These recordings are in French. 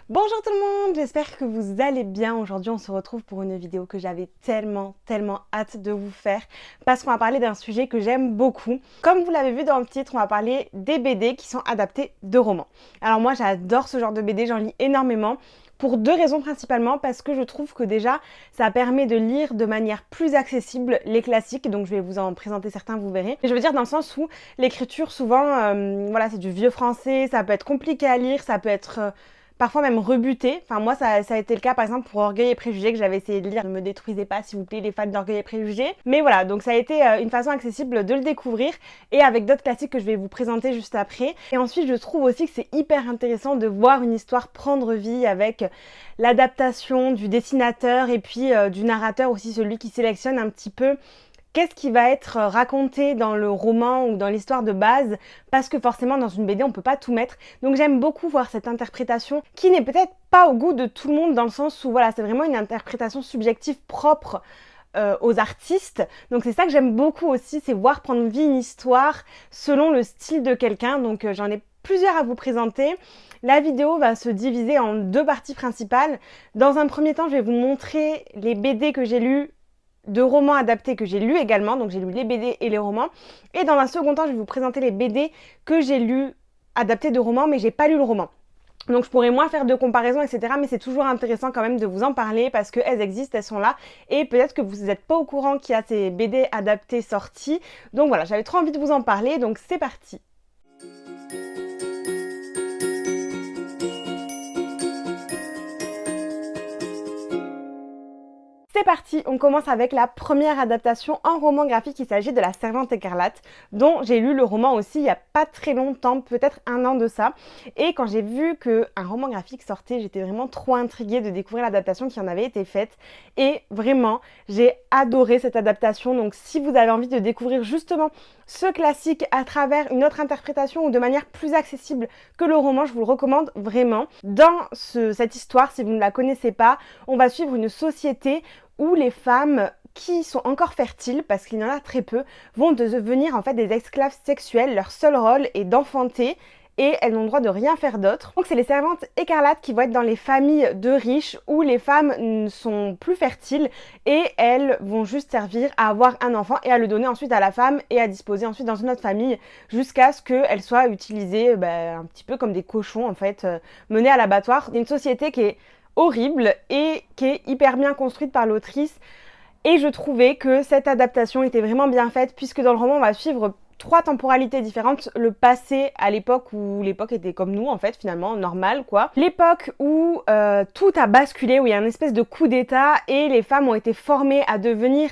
Bonjour tout le monde, j'espère que vous allez bien. Aujourd'hui on se retrouve pour une vidéo que j'avais tellement hâte de vous faire parce qu'on va parler d'un sujet que j'aime beaucoup. Comme vous l'avez vu dans le titre, on va parler des BD qui sont adaptés de romans. Alors moi j'adore ce genre de BD, j'en lis énormément. Pour deux raisons principalement, parce que je trouve que déjà ça permet de lire de manière plus accessible les classiques, donc je vais vous en présenter certains, vous verrez. Et je veux dire dans le sens où l'écriture souvent, voilà, c'est du vieux français, ça peut être compliqué à lire, ça peut être parfois même rebuté. Enfin moi ça a été le cas par exemple pour Orgueil et Préjugés que j'avais essayé de lire. Ne me détruisez pas s'il vous plaît les fans d'Orgueil et Préjugés. Mais voilà, donc ça a été une façon accessible de le découvrir et avec d'autres classiques que je vais vous présenter juste après. Et ensuite je trouve aussi que c'est hyper intéressant de voir une histoire prendre vie avec l'adaptation du dessinateur et puis du narrateur aussi, celui qui sélectionne un petit peu qu'est-ce qui va être raconté dans le roman ou dans l'histoire de base, parce que forcément dans une BD on peut pas tout mettre. Donc j'aime beaucoup voir cette interprétation qui n'est peut-être pas au goût de tout le monde dans le sens où voilà, c'est vraiment une interprétation subjective propre aux artistes. Donc c'est ça que j'aime beaucoup aussi, c'est voir prendre vie une histoire selon le style de quelqu'un. Donc j'en ai plusieurs à vous présenter. La vidéo va se diviser en deux parties principales. Dans un premier temps, je vais vous montrer les BD que j'ai lus de romans adaptés que j'ai lus également, donc j'ai lu les BD et les romans. Et dans un second temps, je vais vous présenter les BD que j'ai lus adaptés de romans, mais j'ai pas lu le roman. Donc je pourrais moins faire de comparaison, etc. Mais c'est toujours intéressant quand même de vous en parler parce qu'elles existent, elles sont là. Et peut-être que vous n'êtes pas au courant qu'il y a ces BD adaptés sortis. Donc voilà, j'avais trop envie de vous en parler, donc c'est parti. C'est parti, on commence avec la première adaptation en roman graphique. Il s'agit de La Servante écarlate, dont j'ai lu le roman aussi il n'y a pas très longtemps, peut-être un an de ça. Et quand j'ai vu qu'un roman graphique sortait, j'étais vraiment trop intriguée de découvrir l'adaptation qui en avait été faite. Et vraiment, j'ai adoré cette adaptation. Donc si vous avez envie de découvrir justement ce classique à travers une autre interprétation ou de manière plus accessible que le roman, je vous le recommande vraiment. Dans cette histoire, si vous ne la connaissez pas, on va suivre une société où les femmes qui sont encore fertiles, parce qu'il y en a très peu, vont devenir en fait des esclaves sexuelles. Leur seul rôle est d'enfanter et elles n'ont le droit de rien faire d'autre. Donc c'est les servantes écarlates qui vont être dans les familles de riches où les femmes ne sont plus fertiles et elles vont juste servir à avoir un enfant et à le donner ensuite à la femme et à disposer ensuite dans une autre famille jusqu'à ce qu'elles soient utilisées un petit peu comme des cochons en fait, menées à l'abattoir. C'est une société qui est horrible et qui est hyper bien construite par l'autrice. Et je trouvais que cette adaptation était vraiment bien faite puisque dans le roman on va suivre trois temporalités différentes. Le passé à l'époque où l'époque était comme nous en fait finalement, normal quoi. L'époque où tout a basculé, où il y a une espèce de coup d'état et les femmes ont été formées à devenir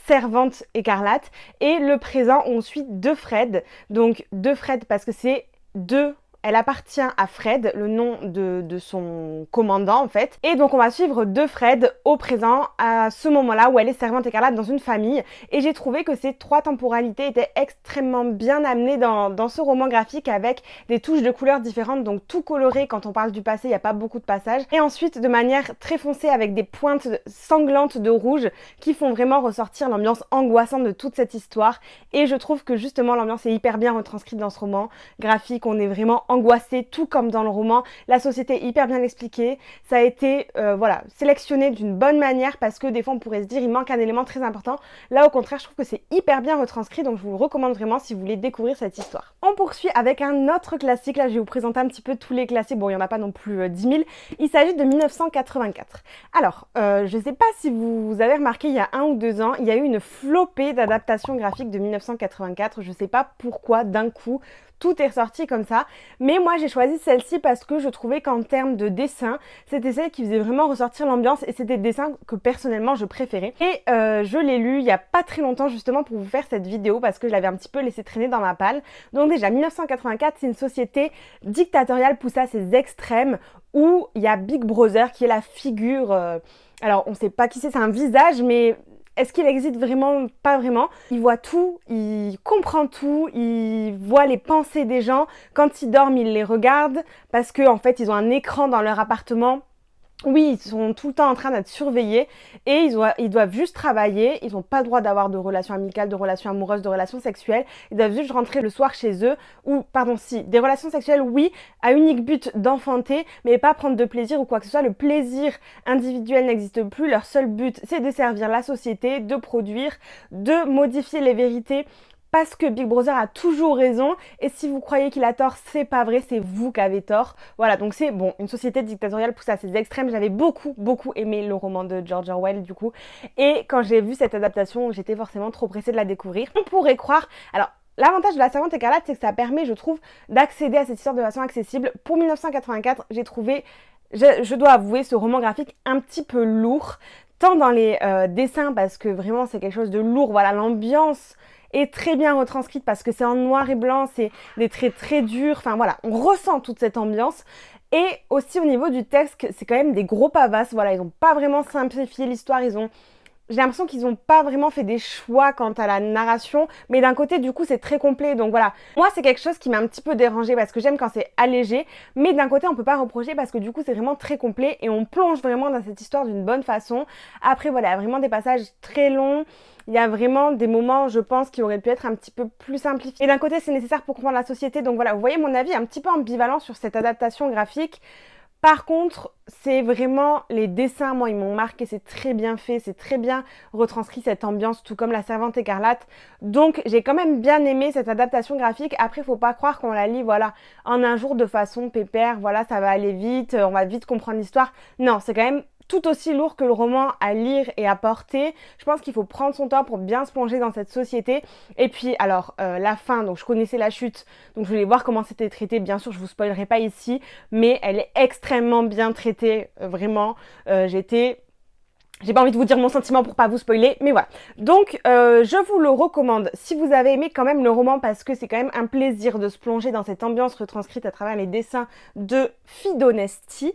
servantes écarlates. Et le présent on suit deux Fred. Donc deux Fred parce que c'est deux. Elle appartient à Fred, le nom de son commandant en fait. Et donc on va suivre deux Fred au présent, à ce moment-là où elle est servante écarlate dans une famille. Et j'ai trouvé que ces trois temporalités étaient extrêmement bien amenées dans ce roman graphique avec des touches de couleurs différentes, donc tout coloré. Quand on parle du passé, il n'y a pas beaucoup de passages. Et ensuite de manière très foncée avec des pointes sanglantes de rouge qui font vraiment ressortir l'ambiance angoissante de toute cette histoire. Et je trouve que justement l'ambiance est hyper bien retranscrite dans ce roman graphique. On est vraiment angoissé, tout comme dans le roman. La société est hyper bien expliquée. Ça a été voilà, sélectionné d'une bonne manière parce que des fois on pourrait se dire il manque un élément très important. Là au contraire, je trouve que c'est hyper bien retranscrit, donc je vous le recommande vraiment si vous voulez découvrir cette histoire. On poursuit avec un autre classique. Là je vais vous présenter un petit peu tous les classiques. Bon, il n'y en a pas non plus 10 000. Il s'agit de 1984. Alors, je ne sais pas si vous avez remarqué, il y a 1 ou 2 ans, il y a eu une flopée d'adaptations graphiques de 1984. Je ne sais pas pourquoi d'un coup tout est ressorti comme ça, mais moi j'ai choisi celle-ci parce que je trouvais qu'en termes de dessin, c'était celle qui faisait vraiment ressortir l'ambiance et c'était des dessins que personnellement je préférais. Et je l'ai lu il y a pas très longtemps justement pour vous faire cette vidéo parce que je l'avais un petit peu laissé traîner dans ma palle. Donc déjà 1984, c'est une société dictatoriale poussée à ses extrêmes où il y a Big Brother qui est la figure... alors on sait pas qui c'est un visage, mais est-ce qu'il existe vraiment? Pas vraiment. Il voit tout, il comprend tout, il voit les pensées des gens. Quand ils dorment, il les regarde parce que en fait, ils ont un écran dans leur appartement Oui, ils sont tout le temps en train d'être surveillés et ils doivent juste travailler. Ils n'ont pas le droit d'avoir de relations amicales, de relations amoureuses, de relations sexuelles. Ils doivent juste rentrer le soir chez eux. Ou, pardon, si, des relations sexuelles, oui, à unique but d'enfanter, mais pas prendre de plaisir ou quoi que ce soit. Le plaisir individuel n'existe plus. Leur seul but, c'est de servir la société, de produire, de modifier les vérités parce que Big Brother a toujours raison et si vous croyez qu'il a tort, c'est pas vrai, c'est vous qui avez tort. Voilà, donc c'est bon, une société dictatoriale poussée à ses extrêmes. J'avais beaucoup aimé le roman de George Orwell du coup et quand j'ai vu cette adaptation, j'étais forcément trop pressée de la découvrir. On pourrait croire, alors l'avantage de La Servante écarlate, c'est que ça permet, je trouve, d'accéder à cette histoire de façon accessible. Pour 1984, j'ai trouvé, je dois avouer, ce roman graphique un petit peu lourd, tant dans les dessins parce que vraiment c'est quelque chose de lourd, voilà, l'ambiance est très bien retranscrite parce que c'est en noir et blanc, c'est des traits très durs, enfin voilà, on ressent toute cette ambiance. Et aussi au niveau du texte, c'est quand même des gros pavasses, voilà, ils n'ont pas vraiment simplifié l'histoire, j'ai l'impression qu'ils n'ont pas vraiment fait des choix quant à la narration, mais d'un côté, du coup, c'est très complet. Donc voilà, moi, c'est quelque chose qui m'a un petit peu dérangée parce que j'aime quand c'est allégé, mais d'un côté, on peut pas reprocher parce que du coup, c'est vraiment très complet et on plonge vraiment dans cette histoire d'une bonne façon. Après, voilà, il y a vraiment des passages très longs. Il y a vraiment des moments, je pense, qui auraient pu être un petit peu plus simplifiés. Et d'un côté, c'est nécessaire pour comprendre la société. Donc voilà, vous voyez mon avis un petit peu ambivalent sur cette adaptation graphique. Par contre, c'est vraiment les dessins, moi, ils m'ont marqué, c'est très bien fait, c'est très bien retranscrit cette ambiance, tout comme La Servante écarlate. Donc, j'ai quand même bien aimé cette adaptation graphique. Après, faut pas croire qu'on la lit, voilà, en un jour de façon pépère, voilà, ça va aller vite, on va vite comprendre l'histoire. Non, c'est quand même tout aussi lourd que le roman à lire et à porter. Je pense qu'il faut prendre son temps pour bien se plonger dans cette société. Et puis, alors, la fin, donc je connaissais la chute, donc je voulais voir comment c'était traité. Bien sûr, je vous spoilerai pas ici, mais elle est extrêmement bien traitée, vraiment. J'ai pas envie de vous dire mon sentiment pour pas vous spoiler, mais voilà. Donc, je vous le recommande si vous avez aimé quand même le roman parce que c'est quand même un plaisir de se plonger dans cette ambiance retranscrite à travers les dessins de Fidonesti.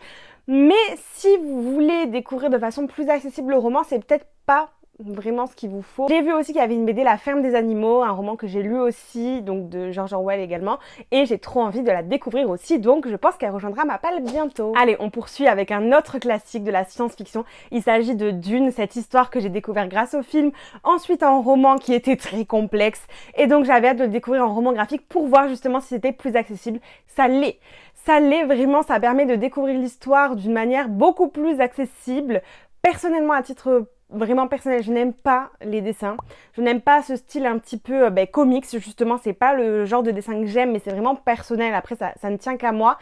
Mais si vous voulez découvrir de façon plus accessible le roman, c'est peut-être pas vraiment ce qu'il vous faut. J'ai vu aussi qu'il y avait une BD La Ferme des Animaux, un roman que j'ai lu aussi, donc de George Orwell également, et j'ai trop envie de la découvrir aussi, donc je pense qu'elle rejoindra ma palle bientôt. Allez, on poursuit avec un autre classique de la science-fiction. Il s'agit de Dune, cette histoire que j'ai découvert grâce au film, ensuite un roman qui était très complexe, et donc j'avais hâte de le découvrir en roman graphique pour voir justement si c'était plus accessible. Ça l'est. Ça l'est vraiment, ça permet de découvrir l'histoire d'une manière beaucoup plus accessible. Personnellement, à titre vraiment personnel, je n'aime pas les dessins. Je n'aime pas ce style un petit peu comics, justement, c'est pas le genre de dessin que j'aime, mais c'est vraiment personnel. Après, ça ne tient qu'à moi.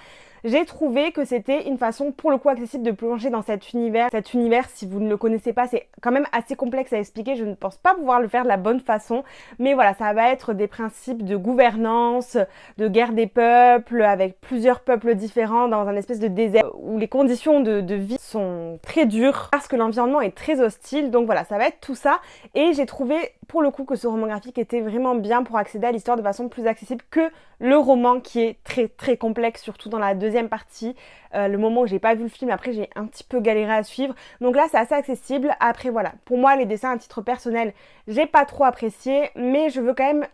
J'ai trouvé que c'était une façon pour le coup accessible de plonger dans cet univers. Cet univers, si vous ne le connaissez pas, c'est quand même assez complexe à expliquer. Je ne pense pas pouvoir le faire de la bonne façon. Mais voilà, ça va être des principes de gouvernance, de guerre des peuples, avec plusieurs peuples différents dans un espèce de désert où les conditions de vie sont très dures parce que l'environnement est très hostile. Donc voilà, ça va être tout ça. Et j'ai trouvé pour le coup que ce roman graphique était vraiment bien pour accéder à l'histoire de façon plus accessible que le roman qui est très complexe, surtout dans la deuxième partie. Le moment où j'ai pas vu le film, après j'ai un petit peu galéré à suivre. Donc là c'est assez accessible. Après voilà, pour moi les dessins à titre personnel, j'ai pas trop apprécié, mais je veux quand même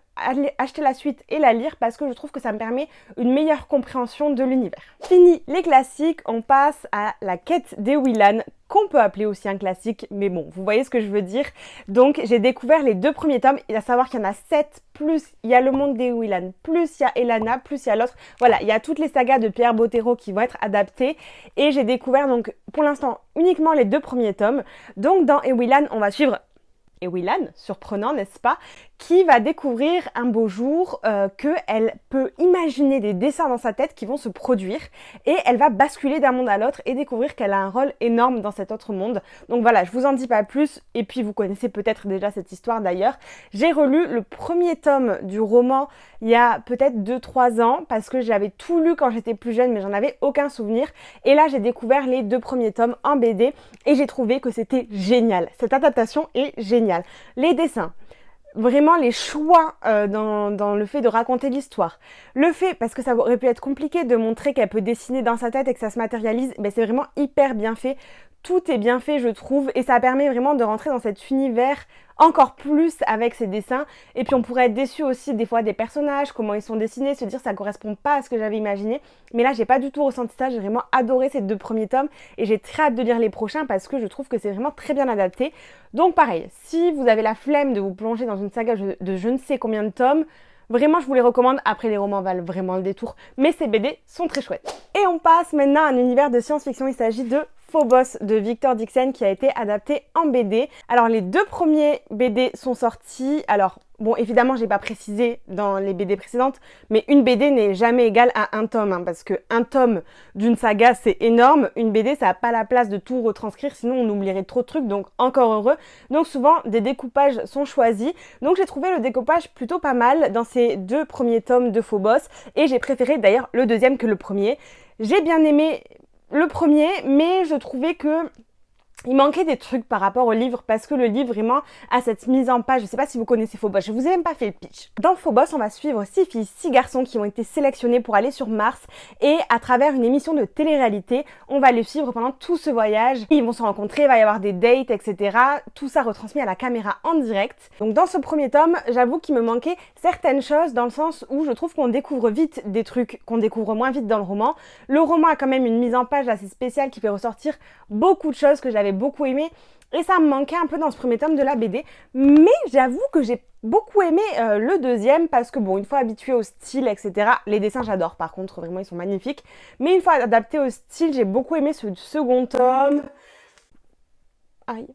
acheter la suite et la lire parce que je trouve que ça me permet une meilleure compréhension de l'univers. Fini les classiques, on passe à La Quête d'Ewilan, qu'on peut appeler aussi un classique, mais bon, vous voyez ce que je veux dire. Donc j'ai découvert les 2 premiers tomes, il y a à savoir qu'il y en a 7, plus il y a le monde d'Ewilan, plus il y a Elana, plus il y a l'autre. Voilà, il y a toutes les sagas de Pierre Bottero qui vont être adaptées et j'ai découvert donc pour l'instant uniquement les 2 premiers tomes. Donc dans Ewilan, on va suivre Ewilan, surprenant n'est-ce pas, qui va découvrir un beau jour qu'elle peut imaginer des dessins dans sa tête qui vont se produire et elle va basculer d'un monde à l'autre et découvrir qu'elle a un rôle énorme dans cet autre monde. Donc voilà, je vous en dis pas plus et puis vous connaissez peut-être déjà cette histoire d'ailleurs. J'ai relu le premier tome du roman il y a peut-être 2-3 ans parce que j'avais tout lu quand j'étais plus jeune mais j'en avais aucun souvenir et là j'ai découvert les 2 premiers tomes en BD et j'ai trouvé que c'était génial. Cette adaptation est géniale. Les dessins, vraiment les choix dans le fait de raconter l'histoire. Le fait, parce que ça aurait pu être compliqué de montrer qu'elle peut dessiner dans sa tête et que ça se matérialise, ben c'est vraiment hyper bien fait. tout est bien fait je trouve et ça permet vraiment de rentrer dans cet univers encore plus avec ces dessins. Et puis on pourrait être déçu aussi des fois des personnages, comment ils sont dessinés, se dire ça correspond pas à ce que j'avais imaginé. Mais là j'ai pas du tout ressenti ça, j'ai vraiment adoré ces 2 premiers tomes et j'ai très hâte de lire les prochains parce que je trouve que c'est vraiment très bien adapté. Donc pareil, si vous avez la flemme de vous plonger dans une saga de je ne sais combien de tomes, vraiment, je vous les recommande. Après, les romans valent vraiment le détour, mais ces BD sont très chouettes. Et on passe maintenant à un univers de science-fiction. Il s'agit de Phobos de Victor Dixon qui a été adapté en BD. Alors, les 2 premiers BD sont sortis. Alors, bon, évidemment, j'ai pas précisé dans les BD précédentes, mais une BD n'est jamais égale à un tome, hein, parce que un tome d'une saga, c'est énorme. Une BD, ça n'a pas la place de tout retranscrire, sinon on oublierait trop de trucs, donc encore heureux. Donc souvent, des découpages sont choisis. Donc j'ai trouvé le découpage plutôt pas mal dans ces 2 premiers tomes de Phobos, et j'ai préféré d'ailleurs le deuxième que le premier. J'ai bien aimé le premier, mais je trouvais que il manquait des trucs par rapport au livre parce que le livre vraiment a cette mise en page. Je sais pas si vous connaissez Phobos, je vous ai même pas fait le pitch. Dans Phobos, on va suivre 6 filles, 6 garçons qui ont été sélectionnés pour aller sur Mars et à travers une émission de télé-réalité, on va les suivre pendant tout ce voyage. Ils vont se rencontrer, il va y avoir des dates, etc. Tout ça retransmis à la caméra en direct. Donc dans ce premier tome, j'avoue qu'il me manquait certaines choses dans le sens où je trouve qu'on découvre vite des trucs qu'on découvre moins vite dans le roman. Le roman a quand même une mise en page assez spéciale qui fait ressortir beaucoup de choses que j'avais beaucoup aimé et ça me manquait un peu dans ce premier tome de la BD, mais j'avoue que j'ai beaucoup aimé le deuxième parce que bon, une fois habituée au style, etc., les dessins j'adore par contre, vraiment ils sont magnifiques, mais une fois adapté au style, j'ai beaucoup aimé ce second tome. Aïe.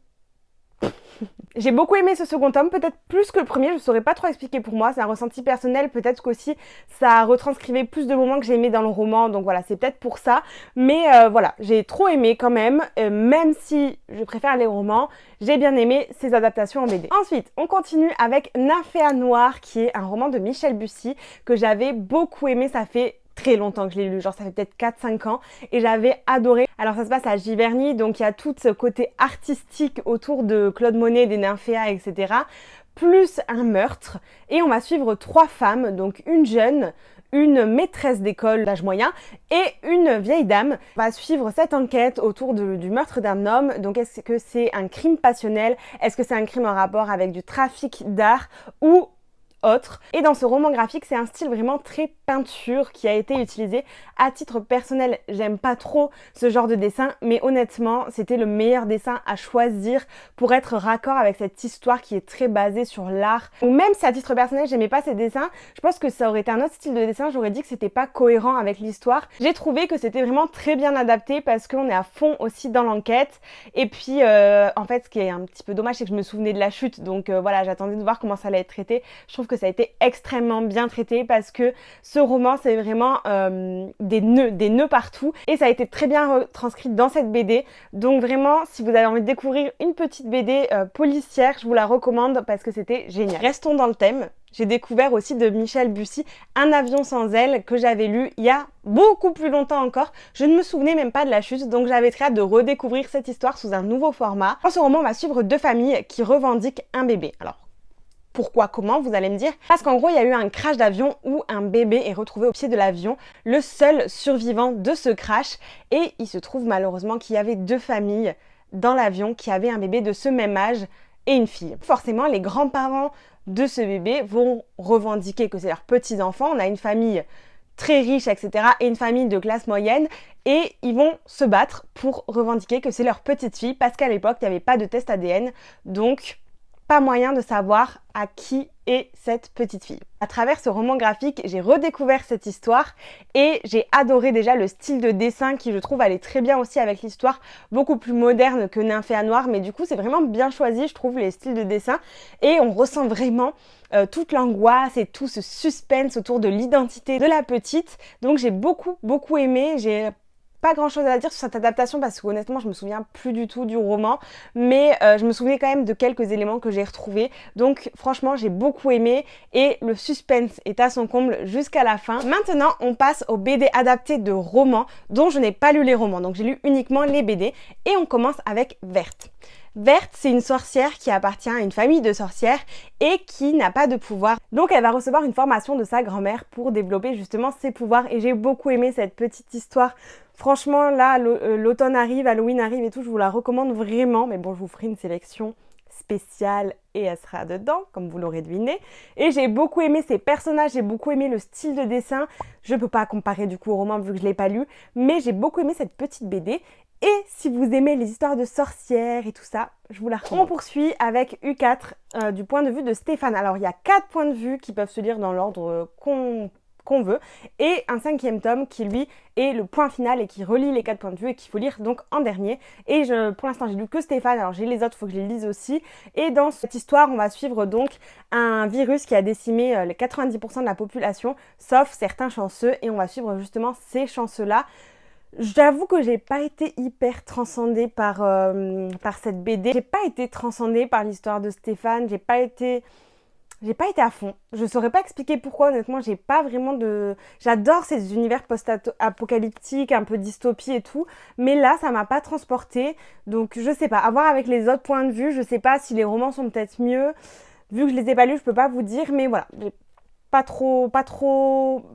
J'ai beaucoup aimé ce second tome, peut-être plus que le premier, je ne saurais pas trop expliquer pour moi, c'est un ressenti personnel, peut-être qu'aussi ça retranscrivait plus de moments que j'ai aimé dans le roman, donc voilà, c'est peut-être pour ça, mais voilà, j'ai trop aimé quand même, même si je préfère les romans, j'ai bien aimé ces adaptations en BD. Ensuite, on continue avec Nymphéa Noire, qui est un roman de Michel Bussy, que j'avais beaucoup aimé, ça fait très longtemps que je l'ai lu, genre ça fait peut-être 4-5 ans et j'avais adoré. Alors ça se passe à Giverny, donc il y a tout ce côté artistique autour de Claude Monet, des nymphéas, etc. Plus un meurtre et on va suivre 3 femmes, donc une jeune, une maîtresse d'école d'âge moyen et une vieille dame. On va suivre cette enquête autour du meurtre d'un homme. Donc est-ce que c'est un crime passionnel? Est-ce que c'est un crime en rapport avec du trafic d'art ou autre. Et dans ce roman graphique, c'est un style vraiment très peinture qui a été utilisé. À titre personnel, j'aime pas trop ce genre de dessin, mais honnêtement, c'était le meilleur dessin à choisir pour être raccord avec cette histoire qui est très basée sur l'art. Ou même si à titre personnel, j'aimais pas ces dessins, je pense que ça aurait été un autre style de dessin, j'aurais dit que c'était pas cohérent avec l'histoire. J'ai trouvé que c'était vraiment très bien adapté parce qu'on est à fond aussi dans l'enquête. Et puis, en fait, ce qui est un petit peu dommage, c'est que je me souvenais de la chute, donc voilà, j'attendais de voir comment ça allait être traité. Je trouve que ça a été extrêmement bien traité parce que ce roman c'est vraiment des nœuds partout et ça a été très bien retranscrit dans cette BD. Donc vraiment, si vous avez envie de découvrir une petite BD policière, je vous la recommande parce que c'était génial. Restons dans le thème. J'ai découvert aussi de Michel Bussy Un avion sans ailes que j'avais lu il y a beaucoup plus longtemps encore. Je ne me souvenais même pas de la chute, donc j'avais très hâte de redécouvrir cette histoire sous un nouveau format. Dans ce roman, on va suivre 2 familles qui revendiquent un bébé. Alors, pourquoi, comment, vous allez me dire? Parce qu'en gros, il y a eu un crash d'avion où un bébé est retrouvé au pied de l'avion, le seul survivant de ce crash. Et il se trouve malheureusement qu'il y avait 2 familles dans l'avion qui avaient un bébé de ce même âge et une fille. Forcément, les grands-parents de ce bébé vont revendiquer que c'est leurs petits-enfants. On a une famille très riche, etc. et une famille de classe moyenne. Et ils vont se battre pour revendiquer que c'est leur petite fille parce qu'à l'époque, il n'y avait pas de test ADN. Donc, pas moyen de savoir à qui est cette petite fille. À travers ce roman graphique, j'ai redécouvert cette histoire et j'ai adoré déjà le style de dessin qui je trouve allait très bien aussi avec l'histoire, beaucoup plus moderne que Nymphéa Noire, mais du coup c'est vraiment bien choisi je trouve les styles de dessin et on ressent vraiment toute l'angoisse et tout ce suspense autour de l'identité de la petite. Donc j'ai beaucoup aimé, j'ai pas grand chose à dire sur cette adaptation parce que honnêtement je me souviens plus du tout du roman, mais je me souvenais quand même de quelques éléments que j'ai retrouvés. Donc franchement j'ai beaucoup aimé et le suspense est à son comble jusqu'à la fin. Maintenant on passe aux BD adaptés de romans dont je n'ai pas lu les romans, donc j'ai lu uniquement les BD et on commence avec Verte. Verte, c'est une sorcière qui appartient à une famille de sorcières et qui n'a pas de pouvoir. Donc elle va recevoir une formation de sa grand-mère pour développer justement ses pouvoirs et j'ai beaucoup aimé cette petite histoire Franchement, là, l'automne arrive, Halloween arrive et tout, je vous la recommande vraiment. Mais bon, je vous ferai une sélection spéciale et elle sera dedans, comme vous l'aurez deviné. Et j'ai beaucoup aimé ces personnages, j'ai beaucoup aimé le style de dessin. Je peux pas comparer du coup au roman vu que je l'ai pas lu, mais j'ai beaucoup aimé cette petite BD. Et si vous aimez les histoires de sorcières et tout ça, je vous la recommande. On poursuit avec U4 du point de vue de Stéphane. Alors il y a 4 points de vue qui peuvent se lire dans l'ordre qu'on veut, et un 5e tome qui lui est le point final et qui relie les 4 points de vue et qu'il faut lire donc en dernier. Et pour l'instant j'ai lu que Stéphane, alors j'ai les autres, il faut que je les lise aussi. Et dans cette histoire on va suivre donc un virus qui a décimé les 90% de la population, sauf certains chanceux, et on va suivre justement ces chanceux-là. J'avoue que j'ai pas été hyper transcendée par cette BD. J'ai pas été transcendée par l'histoire de Stéphane, j'ai pas été à fond. Je saurais pas expliquer pourquoi, honnêtement, j'ai pas vraiment de... J'adore ces univers post-apocalyptiques, un peu dystopie et tout, mais là, ça m'a pas transportée. Donc, je sais pas, à voir avec les autres points de vue, je sais pas si les romans sont peut-être mieux. Vu que je les ai pas lus, je peux pas vous dire, mais voilà, j'ai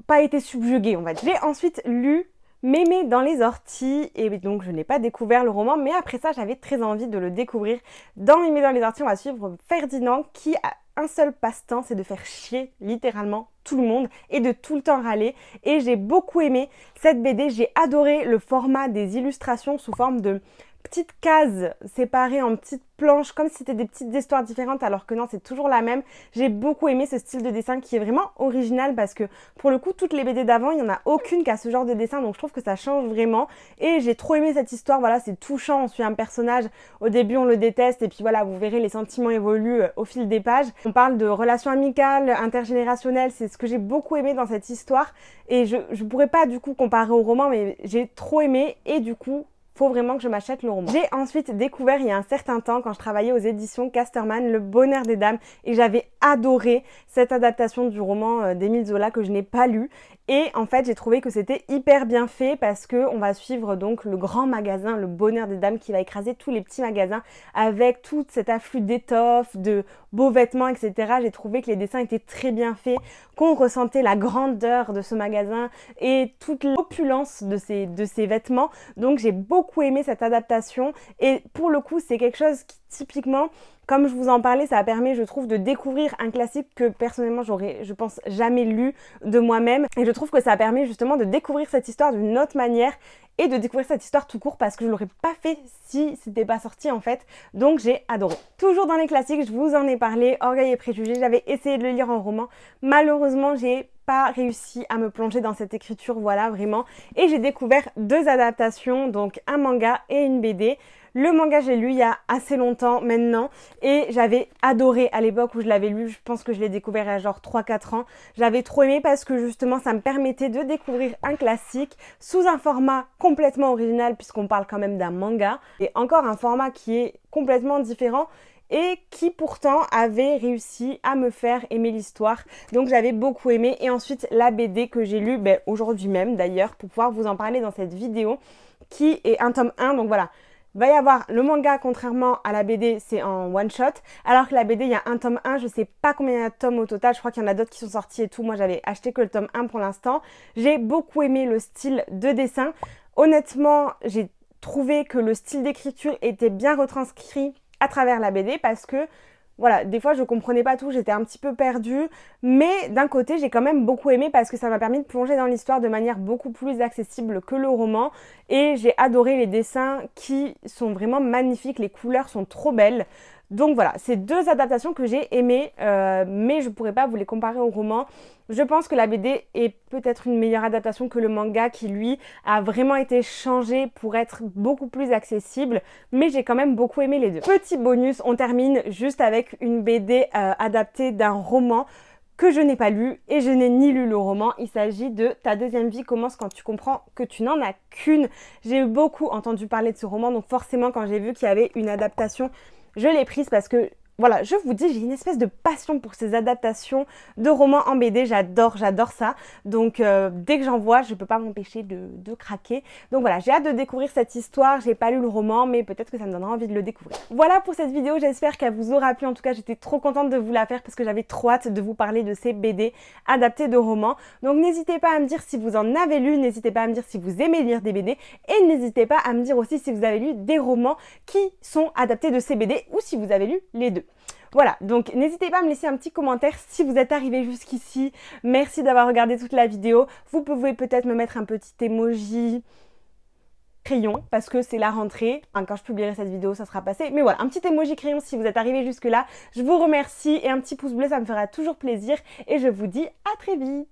pas été subjuguée, on va dire. J'ai ensuite lu Mémé dans les orties, et donc je n'ai pas découvert le roman, mais après ça j'avais très envie de le découvrir. Dans Mémé dans les orties, on va suivre Ferdinand qui a un seul passe-temps, c'est de faire chier littéralement tout le monde et de tout le temps râler. Et j'ai beaucoup aimé cette BD, j'ai adoré le format des illustrations sous forme de petites cases séparées en petites planches, comme si c'était des petites histoires différentes, alors que non, c'est toujours la même. J'ai beaucoup aimé ce style de dessin qui est vraiment original, parce que pour le coup, toutes les BD d'avant, il n'y en a aucune qui a ce genre de dessin, donc je trouve que ça change vraiment. Et j'ai trop aimé cette histoire, voilà, c'est touchant, on suit un personnage, au début on le déteste, et puis voilà, vous verrez, les sentiments évoluent au fil des pages. On parle de relations amicales, intergénérationnelles, c'est ce que j'ai beaucoup aimé dans cette histoire, et je pourrais pas du coup comparer au roman, mais j'ai trop aimé, et du coup, faut vraiment que je m'achète le roman. J'ai ensuite découvert il y a un certain temps, quand je travaillais aux éditions Casterman, Le Bonheur des Dames, et j'avais adoré cette adaptation du roman d'Émile Zola que je n'ai pas lu. Et en fait, j'ai trouvé que c'était hyper bien fait, parce que on va suivre donc le grand magasin, Le Bonheur des Dames, qui va écraser tous les petits magasins avec tout cet afflux d'étoffes, de beaux vêtements, etc. J'ai trouvé que les dessins étaient très bien faits, qu'on ressentait la grandeur de ce magasin et toute l'opulence de ces vêtements. Donc j'ai beaucoup aimé cette adaptation, et pour le coup, c'est quelque chose qui typiquement, comme je vous en parlais, ça a permis, je trouve, de découvrir un classique que personnellement j'aurais, je pense, jamais lu de moi-même. Et je trouve que ça a permis justement de découvrir cette histoire d'une autre manière, et de découvrir cette histoire tout court, parce que je l'aurais pas fait si c'était pas sorti en fait. Donc j'ai adoré. Toujours dans les classiques, je vous en ai parlé, Orgueil et Préjugés, j'avais essayé de le lire en roman. Malheureusement, j'ai pas réussi à me plonger dans cette écriture, voilà, vraiment. Et j'ai découvert 2 adaptations, donc un manga et une BD. Le manga, j'ai lu il y a assez longtemps maintenant, et j'avais adoré à l'époque où je l'avais lu. Je pense que je l'ai découvert il y a genre 3-4 ans. J'avais trop aimé, parce que justement ça me permettait de découvrir un classique sous un format complètement original, puisqu'on parle quand même d'un manga, et encore un format qui est complètement différent, et qui pourtant avait réussi à me faire aimer l'histoire. Donc j'avais beaucoup aimé. Et ensuite la BD que j'ai lue aujourd'hui même d'ailleurs, pour pouvoir vous en parler dans cette vidéo, qui est un tome 1, donc voilà. Va y avoir le manga, contrairement à la BD, c'est en one shot, alors que la BD, il y a un tome 1, je sais pas combien il y a de tomes au total, je crois qu'il y en a d'autres qui sont sortis et tout. Moi j'avais acheté que le tome 1 pour l'instant. J'ai beaucoup aimé le style de dessin. Honnêtement, j'ai trouvé que le style d'écriture était bien retranscrit à travers la BD, parce que voilà, des fois je comprenais pas tout, j'étais un petit peu perdue, mais d'un côté j'ai quand même beaucoup aimé, parce que ça m'a permis de plonger dans l'histoire de manière beaucoup plus accessible que le roman, et j'ai adoré les dessins qui sont vraiment magnifiques, les couleurs sont trop belles. Donc voilà, c'est 2 adaptations que j'ai aimées, mais je pourrais pas vous les comparer au roman. Je pense que la BD est peut-être une meilleure adaptation que le manga, qui lui a vraiment été changé pour être beaucoup plus accessible, mais j'ai quand même beaucoup aimé les 2. Petit bonus, on termine juste avec une BD adaptée d'un roman que je n'ai pas lu, et je n'ai ni lu le roman. Il s'agit de Ta deuxième vie commence quand tu comprends que tu n'en as qu'une. J'ai beaucoup entendu parler de ce roman, donc forcément quand j'ai vu qu'il y avait une adaptation, je l'ai prise, parce que voilà, je vous dis, j'ai une espèce de passion pour ces adaptations de romans en BD, j'adore ça. Donc dès que j'en vois, je peux pas m'empêcher de craquer. Donc voilà, j'ai hâte de découvrir cette histoire, j'ai pas lu le roman, mais peut-être que ça me donnera envie de le découvrir. Voilà pour cette vidéo, j'espère qu'elle vous aura plu. En tout cas, j'étais trop contente de vous la faire parce que j'avais trop hâte de vous parler de ces BD adaptés de romans. Donc n'hésitez pas à me dire si vous en avez lu, n'hésitez pas à me dire si vous aimez lire des BD et n'hésitez pas à me dire aussi si vous avez lu des romans qui sont adaptés de ces BD ou si vous avez lu les deux. Voilà, donc n'hésitez pas à me laisser un petit commentaire si vous êtes arrivé jusqu'ici. Merci d'avoir regardé toute la vidéo. Vous pouvez peut-être me mettre un petit emoji crayon parce que c'est la rentrée. Hein, quand je publierai cette vidéo, ça sera passé. Mais voilà, un petit emoji crayon si vous êtes arrivé jusque là. Je vous remercie et un petit pouce bleu, ça me fera toujours plaisir. Et je vous dis à très vite.